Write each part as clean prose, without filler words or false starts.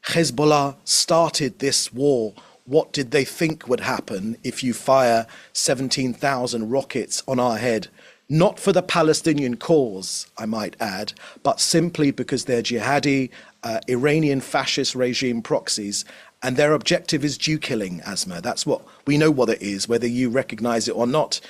Hezbollah started this war, what did they think would happen if you fire 17,000 rockets on our head? Not for the Palestinian cause, I might add, but simply because they're jihadi, Iranian fascist regime proxies, and their objective is Jew killing, Asma. That's what we know what it is, whether you recognize it or not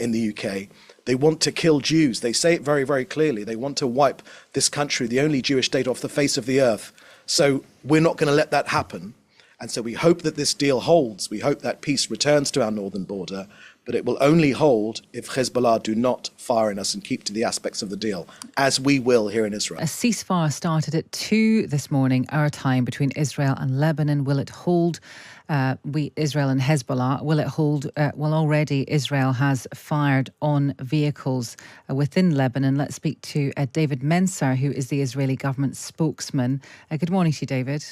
in the UK. They want to kill Jews. They say it very, very clearly. They want to wipe this country, the only Jewish state, off the face of the earth. So we're not going to let that happen. And so we hope that this deal holds. We hope that peace returns to our northern border, but it will only hold if Hezbollah do not fire in us and keep to the aspects of the deal, as we will here in Israel. A ceasefire started at 2 this morning, our time, between Israel and Lebanon. Will it hold? Israel and Hezbollah, will it hold? Well, already Israel has fired on vehicles within Lebanon. Let's speak to David Mensah, who is the Israeli government spokesman. Good morning to you, David.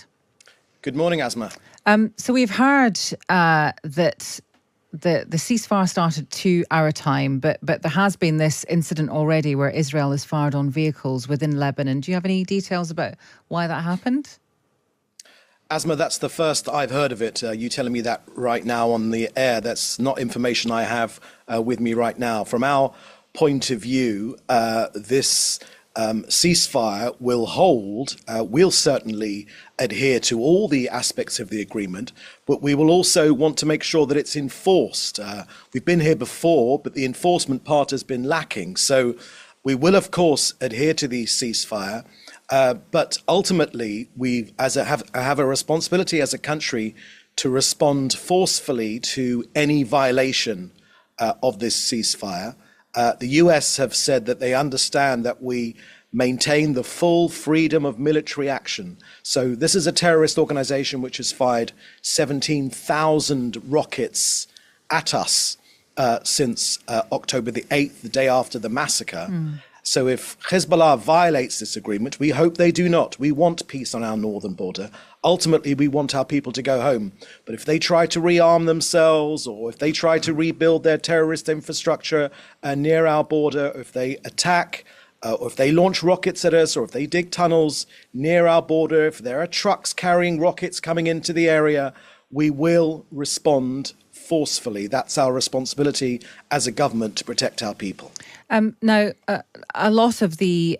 Good morning, Asma. So we've heard that the ceasefire started 2 our time, but there has been this incident already where Israel has fired on vehicles within Lebanon. Do you have any details about why that happened? Asma, that's the first I've heard of it. You telling me that right now on the air, that's not information I have with me right now. From our point of view, this ceasefire will hold. We'll certainly adhere to all the aspects of the agreement, but we will also want to make sure that it's enforced. We've been here before, but the enforcement part has been lacking. So we will, of course, adhere to the ceasefire, but ultimately we have a responsibility as a country to respond forcefully to any violation of this ceasefire. The US have said that they understand that we maintain the full freedom of military action. So this is a terrorist organization which has fired 17,000 rockets at us since October the 8th, the day after the massacre. So if Hezbollah violates this agreement, we hope they do not. We want peace on our northern border. Ultimately, we want our people to go home. But if they try to rearm themselves, or if they try to rebuild their terrorist infrastructure near our border, or if they attack, or if they launch rockets at us, or if they dig tunnels near our border, if there are trucks carrying rockets coming into the area, we will respond forcefully. That's our responsibility as a government to protect our people. Now, a lot of the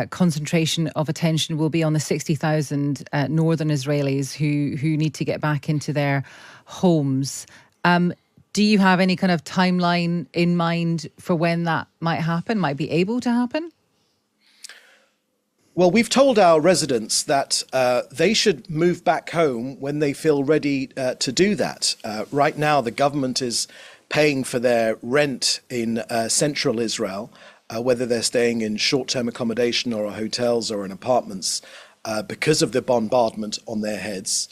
concentration of attention will be on the 60,000 northern Israelis who need to get back into their homes. Do you have any kind of timeline in mind for when that might happen, might be able to happen? Well, we've told our residents that they should move back home when they feel ready to do that. Right now, the government is paying for their rent in central Israel, whether they're staying in short-term accommodation or hotels or in apartments, because of the bombardment on their heads.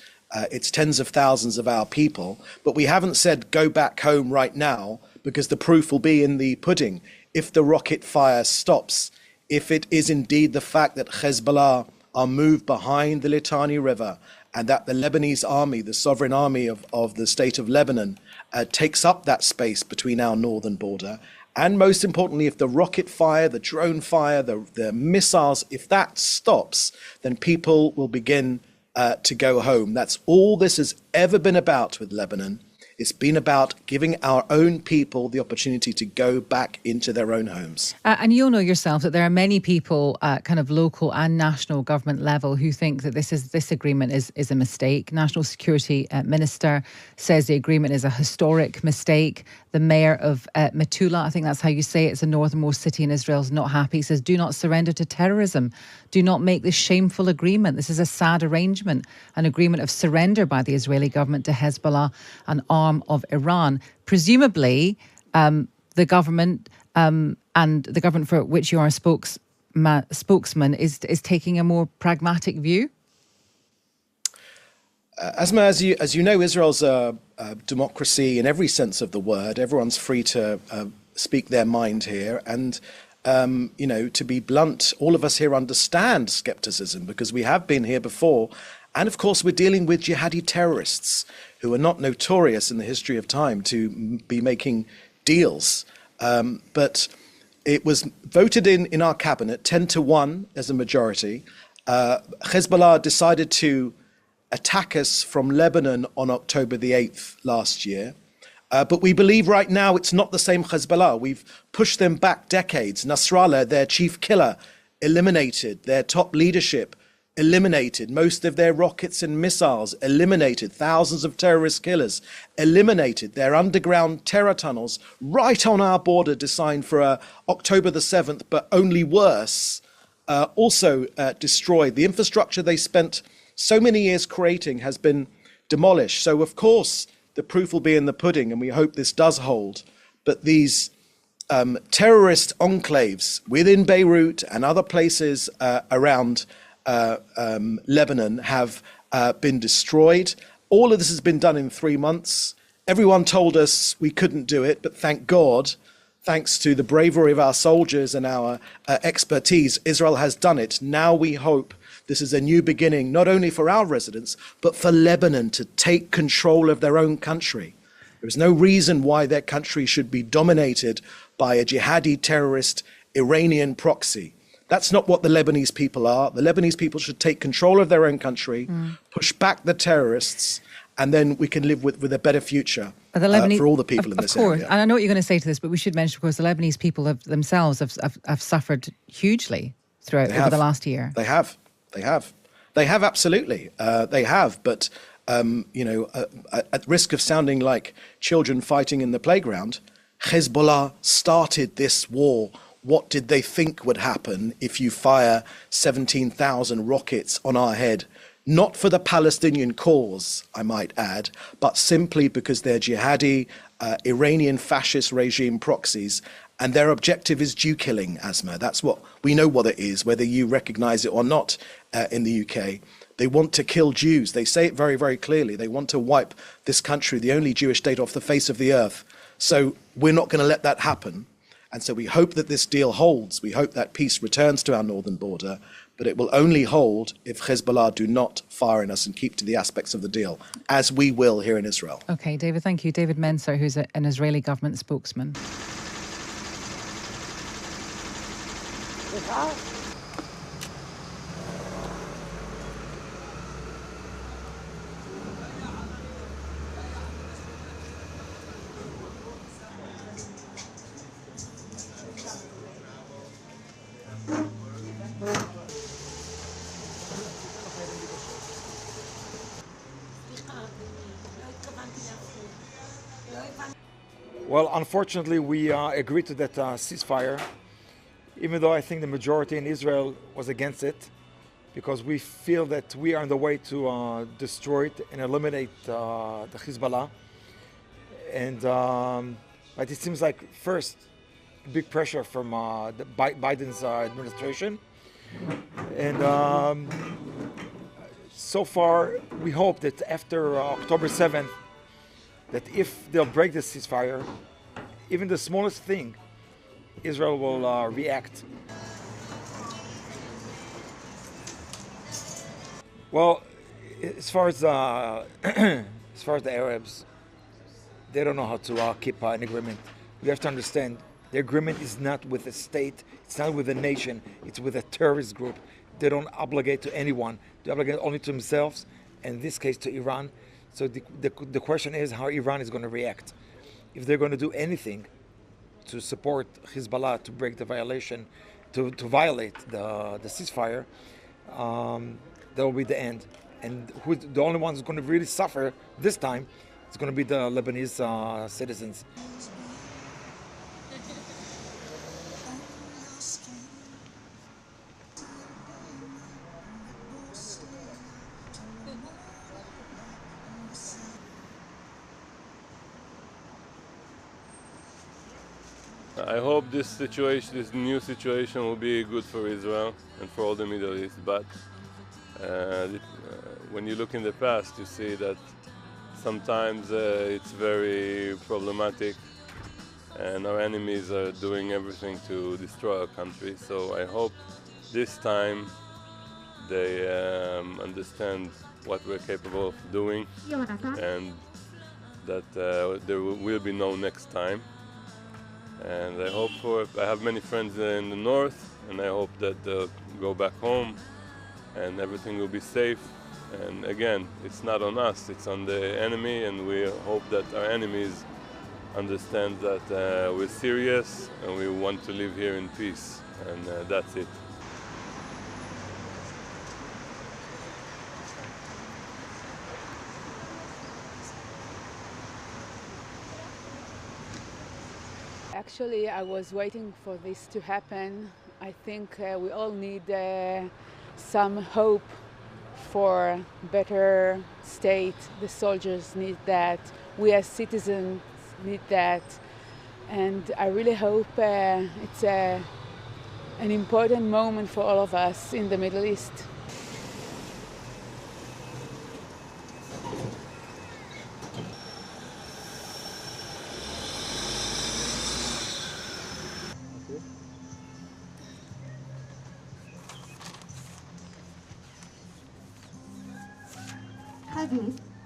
It's tens of thousands of our people, but we haven't said go back home right now because the proof will be in the pudding. If the rocket fire stops, if it is indeed the fact that Hezbollah are moved behind the Litani River and that the Lebanese army, the sovereign army of the state of Lebanon, takes up that space between our northern border. And most importantly, if the rocket fire, the drone fire, the missiles, if that stops, then people will begin to go home. That's all this has ever been about with Lebanon. It's been about giving our own people the opportunity to go back into their own homes. And you'll know yourself that there are many people at kind of local and national government level who think that this agreement is a mistake. National Security Minister says the agreement is a historic mistake. The mayor of Metula, I think that's how you say it, it's the northernmost city in Israel, is not happy. He says, do not surrender to terrorism. Do not make this shameful agreement. This is a sad arrangement, an agreement of surrender by the Israeli government to Hezbollah, an arm of Iran. Presumably, the government and the government for which you are a spokesman is taking a more pragmatic view. Asma, as you know, Israel's a democracy in every sense of the word. Everyone's free to speak their mind here. And, to be blunt, all of us here understand skepticism because we have been here before. And of course, we're dealing with jihadi terrorists who are not notorious in the history of time to be making deals. But it was voted in our cabinet 10-1 as a majority. Hezbollah decided to attack us from Lebanon on October the 8th last year. But we believe right now it's not the same Hezbollah. We've pushed them back decades. Nasrallah, their chief killer, eliminated. Their top leadership eliminated. Most of their rockets and missiles eliminated. Thousands of terrorist killers eliminated. Their underground terror tunnels right on our border, designed for October the 7th, but only worse, also destroyed. The infrastructure they spent so many years creating has been demolished. So, of course, the proof will be in the pudding, and we hope this does hold. But these terrorist enclaves within Beirut and other places around Lebanon have been destroyed. All of this has been done in 3 months. Everyone told us we couldn't do it, but thank God, thanks to the bravery of our soldiers and our expertise, Israel has done it. Now we hope this is a new beginning, not only for our residents, but for Lebanon to take control of their own country. There is no reason why their country should be dominated by a jihadi terrorist Iranian proxy. That's not what the Lebanese people are. The Lebanese people should take control of their own country, push back the terrorists, and then we can live with a better future for all the people in this area. Of course, and I know what you're going to say to this, but we should mention, of course, the Lebanese people themselves have suffered hugely throughout over the last year. They have absolutely. They have, but at risk of sounding like children fighting in the playground, Hezbollah started this war. What did they think would happen if you fire 17,000 rockets on our head? Not for the Palestinian cause, I might add, but simply because they're jihadi, Iranian fascist regime proxies, and their objective is Jew killing, Asma. That's what we know what it is, whether you recognize it or not in the UK. They want to kill Jews. They say it very, very clearly. They want to wipe this country, the only Jewish state, off the face of the earth. So we're not going to let that happen. And so we hope that this deal holds. We hope that peace returns to our northern border, but it will only hold if Hezbollah do not fire on us and keep to the aspects of the deal, as we will here in Israel. Okay, David, thank you. David Menser, who's an Israeli government spokesman. Well, unfortunately, we agreed to that ceasefire, even though I think the majority in Israel was against it, because we feel that we are on the way to destroy it and eliminate the Hezbollah. And but it seems like first, big pressure from the Biden's administration, and so far we hope that after October 7th, that if they'll break the ceasefire, even the smallest thing, Israel will react. Well, as far as as far as the Arabs, they don't know how to keep an agreement. We have to understand the agreement is not with a state, it's not with a nation, it's with a terrorist group. They don't obligate to anyone. They obligate only to themselves, and in this case to Iran. So the question is how Iran is going to react. If they're going to do anything to support Hezbollah to break the violation, to violate the ceasefire, that will be the end. And the only ones who's going to really suffer this time is going to be the Lebanese citizens. I hope this new situation will be good for Israel and for all the Middle East, but when you look in the past, you see that sometimes it's very problematic and our enemies are doing everything to destroy our country. So I hope this time they understand what we're capable of doing and that there will be no next time. And I have many friends in the north, and I hope that they'll go back home and everything will be safe. And again, it's not on us, it's on the enemy, and we hope that our enemies understand that we're serious and we want to live here in peace, and that's it. Actually, I was waiting for this to happen. I think we all need some hope for better state. The soldiers need that. We as citizens need that. And I really hope it's an important moment for all of us in the Middle East. Kevin.